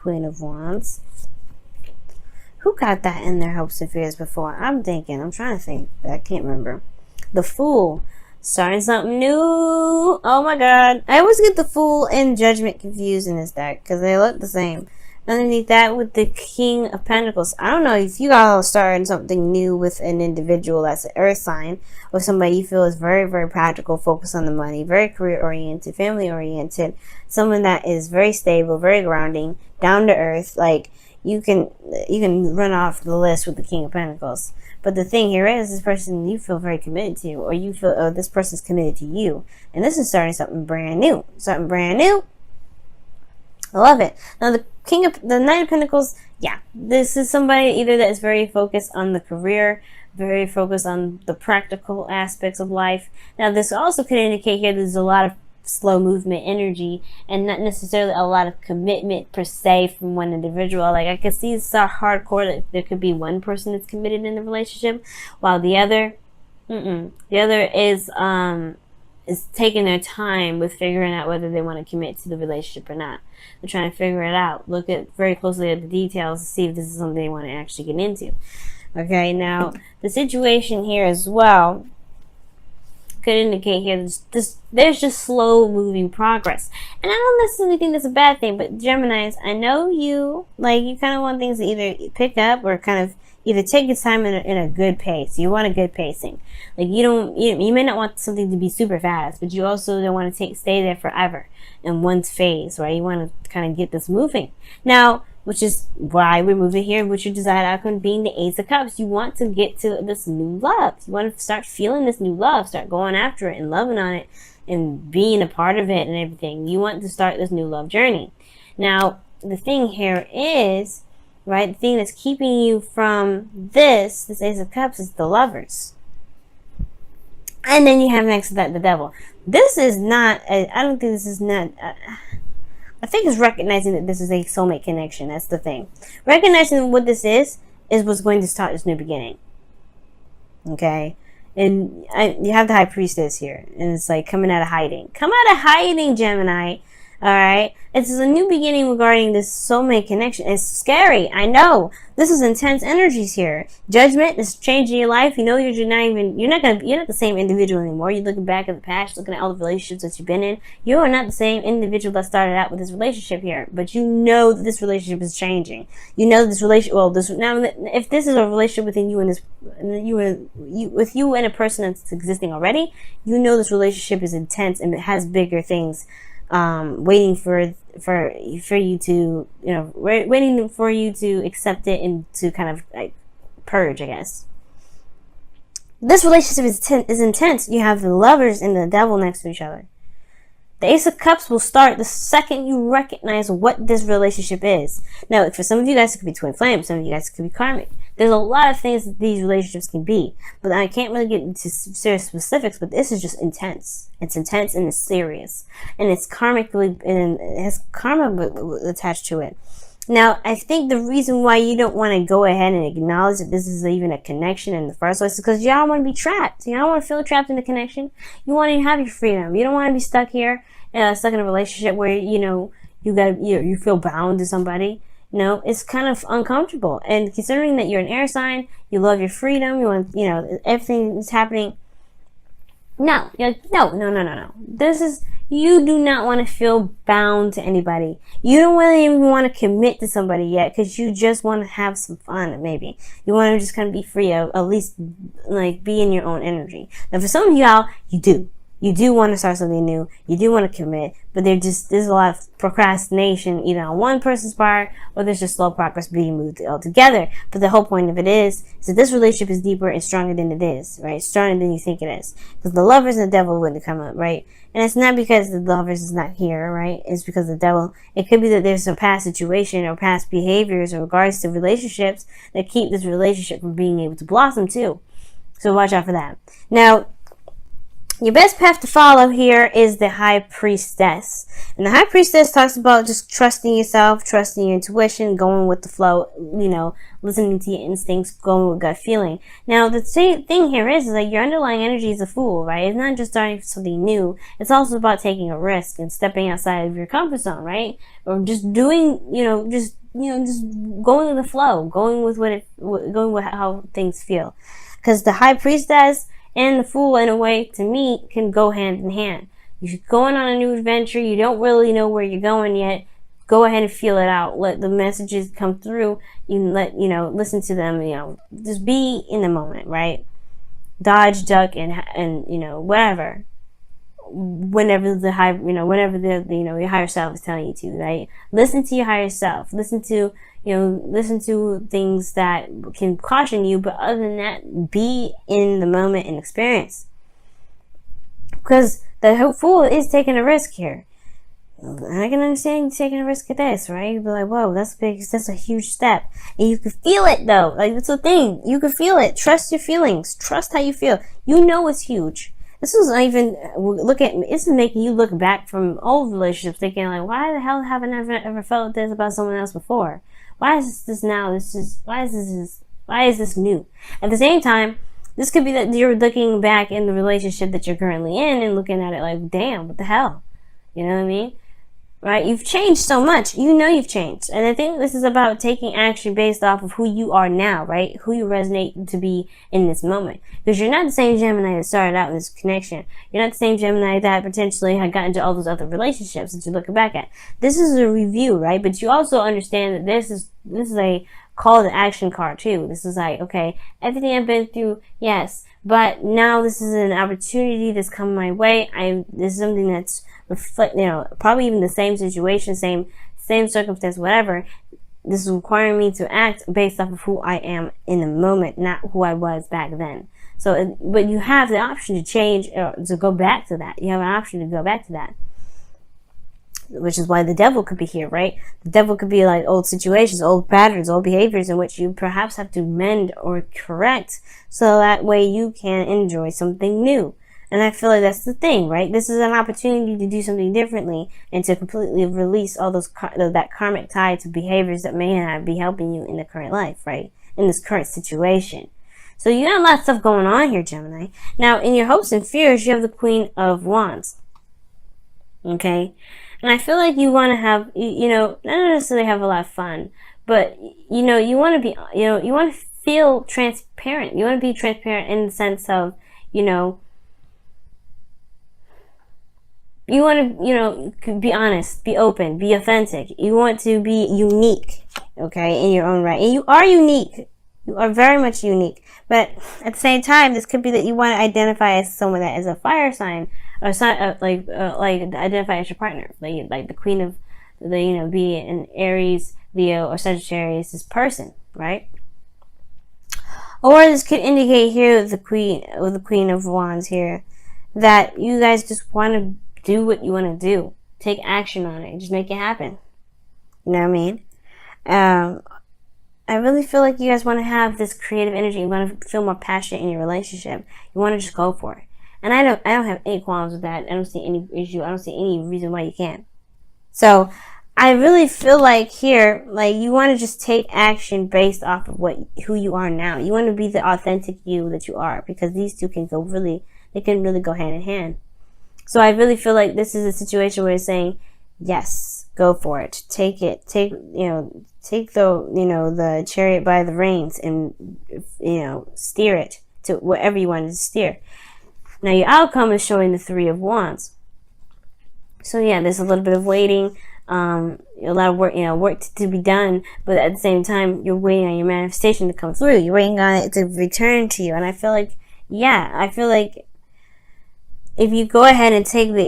Queen of Wands. Who got that in their hopes and fears before? I'm trying to think. I can't remember. The Fool. Starting something new. Oh my god. I always get the Fool and Judgment confused in this deck because they look the same. Underneath that with the King of Pentacles. I don't know if you all are starting something new with an individual that's an earth sign or somebody you feel is very, very practical, focused on the money, very career oriented, family oriented, someone that is very stable, very grounding, down to earth. Like you can run off the list with the King of Pentacles. But the thing here is, this person you feel very committed to, or you feel this person's committed to you, and this is starting something brand new. Something brand new. I love it. Now the Knight of Pentacles, yeah, this is somebody either that is very focused on the career, very focused on the practical aspects of life. Now this also could indicate here there's a lot of slow movement energy and not necessarily a lot of commitment per se from one individual. Like I could see it's so hardcore that there could be one person that's committed in the relationship while the other is taking their time with figuring out whether they want to commit to the relationship or not. They're trying to figure it out, look at very closely at the details to see if this is something they want to actually get into. Okay, now the situation here as well could indicate here there's just slow moving progress. And I don't necessarily think that's a bad thing, but Geminis, I know you kind of want things to either pick up or kind of either take your time in a good pace. You want a good pacing. Like you may not want something to be super fast, but you also don't want to stay there forever in one phase, right? You want to kind of get this moving. Now, which is why we're moving here, which your desired outcome being the Ace of Cups. You want to get to this new love. You want to start feeling this new love, start going after it and loving on it and being a part of it and everything. You want to start this new love journey. Now, the thing here is, right, the thing that's keeping you from this Ace of Cups is the Lovers. And then you have next to that the Devil. This is not, I don't think this is not, I think it's recognizing that this is a soulmate connection. That's the thing. Recognizing what this is what's going to start this new beginning. Okay? And you have the High Priestess here. And it's like coming out of hiding. Come out of hiding, Gemini. Alright? It's a new beginning regarding this soulmate connection. It's scary. I know. This is intense energies here. Judgment is changing your life. You know you're not the same individual anymore. You're looking back at the past, looking at all the relationships that you've been in. You are not the same individual that started out with this relationship here. But you know that this relationship is changing. You know this relationship, now if this is a relationship within you and with you and a person that's existing already, you know this relationship is intense and it has bigger things waiting for you to, waiting for you to accept it and to kind of like purge, I guess. This relationship is intense. You have the Lovers and the Devil next to each other. The Ace of Cups will start the second you recognize what this relationship is. Now, for some of you guys, it could be twin flame. Some of you guys, it could be karmic. There's a lot of things that these relationships can be. But I can't really get into serious specifics, but this is just intense. It's intense and it's serious. And it's karmically, and it has karma attached to it. Now, I think the reason why you don't want to go ahead and acknowledge that this is even a connection in the first place is because y'all want to be trapped. You don't want to feel trapped in the connection. You want to have your freedom. You don't want to be stuck here, stuck in a relationship where, you feel bound to somebody. No, it's kind of uncomfortable. And considering that you're an air sign, you love your freedom, you want, everything is happening. No. This is, you do not want to feel bound to anybody. You don't really even want to commit to somebody yet because you just want to have some fun, maybe. You want to just kind of be free, at least, be in your own energy. Now, for some of y'all, you do. You do want to start something new. You do want to commit, but there's a lot of procrastination either on one person's part or there's just slow progress being moved altogether. But the whole point of it is that this relationship is deeper and stronger than it is, right? Stronger than you think it is. Because the Lovers and the Devil wouldn't come up, right? And it's not because the Lovers is not here, right? It's because the Devil, it could be that there's some past situation or past behaviors in regards to relationships that keep this relationship from being able to blossom too. So watch out for that. Now, Your best path to follow here is the High Priestess. And the High Priestess talks about just trusting yourself, trusting your intuition, going with the flow, listening to your instincts, going with gut feeling. Now, the same thing here is that your underlying energy is a Fool, right? It's not just starting something new. It's also about taking a risk and stepping outside of your comfort zone, right? Or just doing, just going with the flow, going with how things feel. Because the High Priestess and the Fool, in a way, to me, can go hand in hand. You're going on a new adventure. You don't really know where you're going yet. Go ahead and feel it out. Let the messages come through. Listen to them. Just be in the moment, right? Dodge, duck, and whatever. Whenever the your higher self is telling you to, right? Listen to your higher self. Listen to things that can caution you, but other than that, be in the moment and experience. Because the Fool is taking a risk here. And I can understand you taking a risk at this, right? You'd be like, whoa, that's big. That's a huge step. And you can feel it, though. Like, that's the thing. You can feel it. Trust your feelings. Trust how you feel. You know it's huge. This is not even, this is making you look back from old relationships thinking like, why the hell haven't I ever felt this about someone else before? Why is this now? Why is this new? At the same time, this could be that you're looking back in the relationship that you're currently in and looking at it like, damn, what the hell? You know what I mean? Right? You've changed so much. You've changed. And I think this is about taking action based off of who you are now, right? Who you resonate to be in this moment. Because you're not the same Gemini that started out in this connection. You're not the same Gemini that potentially had gotten into all those other relationships that you're looking back at. This is a review, right? But you also understand that this is a call to action card too. This is like, okay, everything I've been through, yes. But now this is an opportunity that's come my way. This is something that's probably even the same situation, same circumstance, whatever. This is requiring me to act based off of who I am in the moment, not who I was back then. So, but you have the option to change, or to go back to that. You have an option to go back to that. Which is why the devil could be here, right? The devil could be like old situations, old patterns, old behaviors in which you perhaps have to mend or correct so that way you can enjoy something new. And I feel like that's the thing, right? This is an opportunity to do something differently and to completely release all that karmic tie to behaviors that may not be helping you in the current life, right? In this current situation. So you got a lot of stuff going on here, Gemini. Now, in your hopes and fears, you have the Queen of Wands. Okay? And I feel like you want to have, not necessarily have a lot of fun, but, you want to be, you want to feel transparent. You want to be transparent in the sense of, you want to, be honest, be open, be authentic. You want to be unique, okay, in your own right. And you are unique. You are very much unique. But at the same time, this could be that you want to identify as someone that is a fire sign, or like identify as your partner, like the Queen of be an Aries, Leo, or Sagittarius, this person, right? Or this could indicate here with the Queen of Wands here that you guys just want to do what you want to do, take action on it, just make it happen. You know what I mean? I really feel like you guys want to have this creative energy. You want to feel more passionate in your relationship. You want to just go for it. And I don't have any qualms with that. I don't see any issue. I don't see any reason why you can't. So I really feel like here, like you want to just take action based off of who you are now. You want to be the authentic you that you are, because these two can really go hand in hand. So I really feel like this is a situation where it's saying, yes, go for it. Take it. Take the chariot by the reins and, steer it to wherever you want to steer. Now your outcome is showing the Three of Wands. So yeah, there's a little bit of waiting, a lot of work to be done, but at the same time, you're waiting on your manifestation to come through. You're waiting on it to return to you. And I feel like, if you go ahead and take the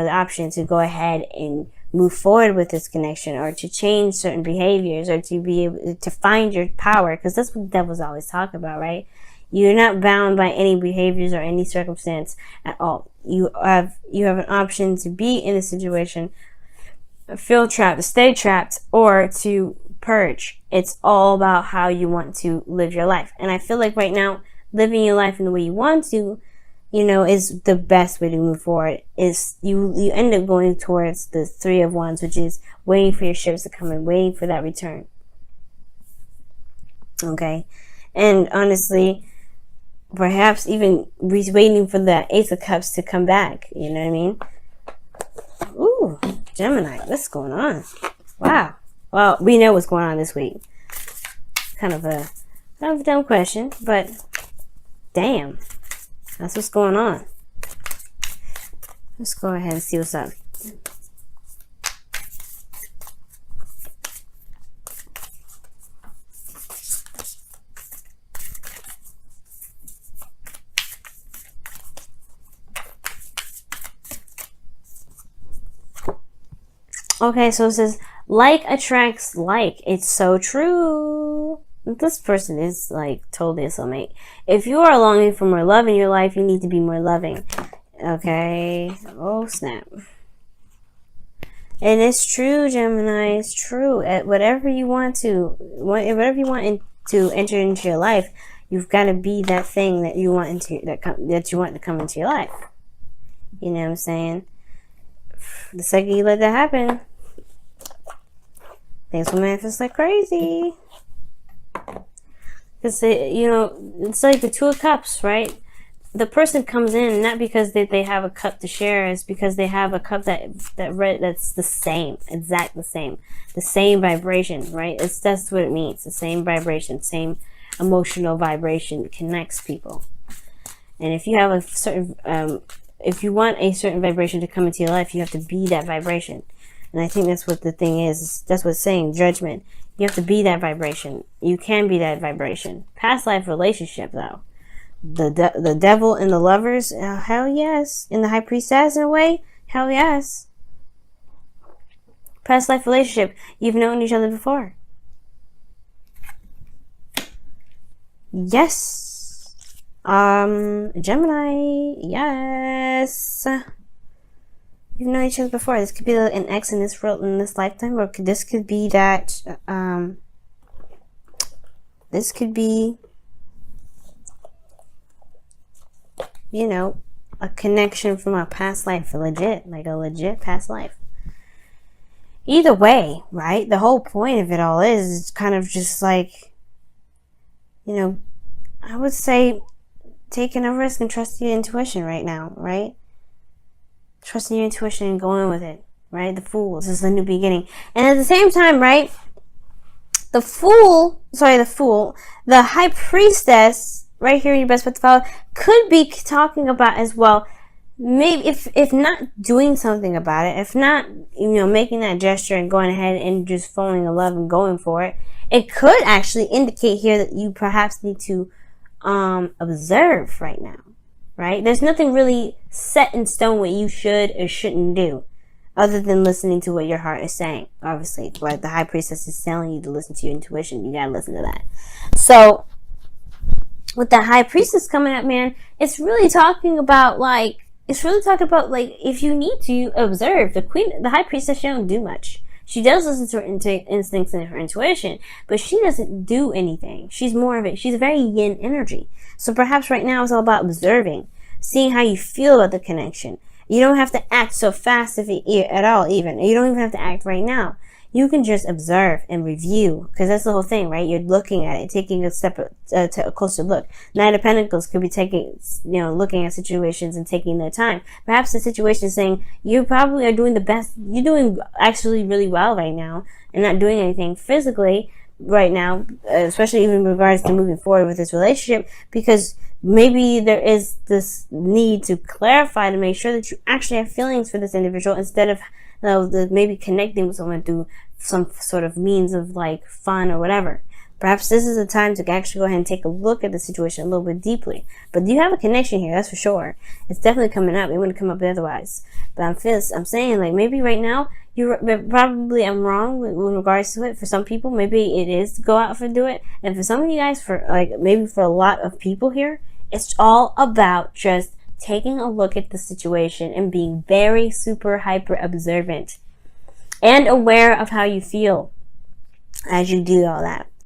option to go ahead and move forward with this connection, or to change certain behaviors, or to be able to find your power, because that's what the devil's always talking about, right? You're not bound by any behaviors or any circumstance at all. You have an option to be in a situation, feel trapped, stay trapped, or to purge. It's all about how you want to live your life. And I feel like right now, living your life in the way you want to is the best way to move forward. Is you end up going towards the Three of Wands, which is waiting for your ships to come in, waiting for that return. Okay, and honestly, perhaps even waiting for the Ace of Cups to come back. You know what I mean? Ooh, Gemini, what's going on? Wow. Well, we know what's going on this week. Kind of a dumb question, but damn, that's what's going on. Let's go ahead and see what's up. Okay, so it says, like attracts like. It's so true. This person is like totally a soulmate. If you are longing for more love in your life, you need to be more loving. Okay. Oh, snap. And it's true, Gemini. It's true. Whatever you want to enter into your life, you've got to be that thing that you want that you want to come into your life. You know what I'm saying? The second you let that happen, things will manifest like crazy. Because it's like the Two of Cups, right? The person comes in not because they have a cup to share, it's because they have a cup that's the same, exact the same vibration, right? That's what it means. The same vibration, same emotional vibration connects people. And if you have a certain if you want a certain vibration to come into your life, you have to be that vibration. And I think that's what the thing is. That's what it's saying, judgment. You have to be that vibration. You can be that vibration. Past life relationship, though. The devil and the lovers, hell yes. And the high priestess, in a way, hell yes. Past life relationship. You've known each other before. Yes. Gemini, yes. You've known each other before. This could be an ex in this lifetime, or this could be that. This could be, a connection from a past life, like a legit past life. Either way, right? The whole point of it all is kind of just like, I would say, taking a risk and trusting your intuition right now, right? Trusting your intuition and going with it, right? The Fool. This is the new beginning. And at the same time, right? The High Priestess, right here in your best bet to follow, could be talking about as well, maybe if not doing something about it, if not, making that gesture and going ahead and just falling in love and going for it, it could actually indicate here that you perhaps need to observe right now, right? There's nothing really set in stone what you should or shouldn't do, other than listening to what your heart is saying. Obviously, what the High Priestess is telling you to listen to your intuition, you gotta listen to that. So, with the High Priestess coming up, man, it's really talking about if you need to observe the High Priestess, she don't do much. She does listen to her instincts and her intuition, but she doesn't do anything. She's a very yin energy. So perhaps right now it's all about observing, seeing how you feel about the connection. You don't have to act so fast at all, even. You don't even have to act right now. You can just observe and review, because that's the whole thing, right? You're looking at it, taking a closer look. Knight of Pentacles could be looking at situations and taking their time. Perhaps the situation is saying, you probably are doing the best, you're doing actually really well right now, and not doing anything physically right now, especially even in regards to moving forward with this relationship, because maybe there is this need to clarify to make sure that you actually have feelings for this individual, instead of maybe connecting with someone through some sort of means of like fun or whatever. Perhaps this is a time to actually go ahead and take a look at the situation a little bit deeply. But you have a connection here, that's for sure. It's definitely coming up. It wouldn't come up otherwise. But I'm saying, like, maybe right now, probably I'm wrong with regards to it. For some people, maybe it is to go out and do it. And for some of you guys, maybe for a lot of people here, it's all about just taking a look at the situation and being very super hyper observant and aware of how you feel as you do all that.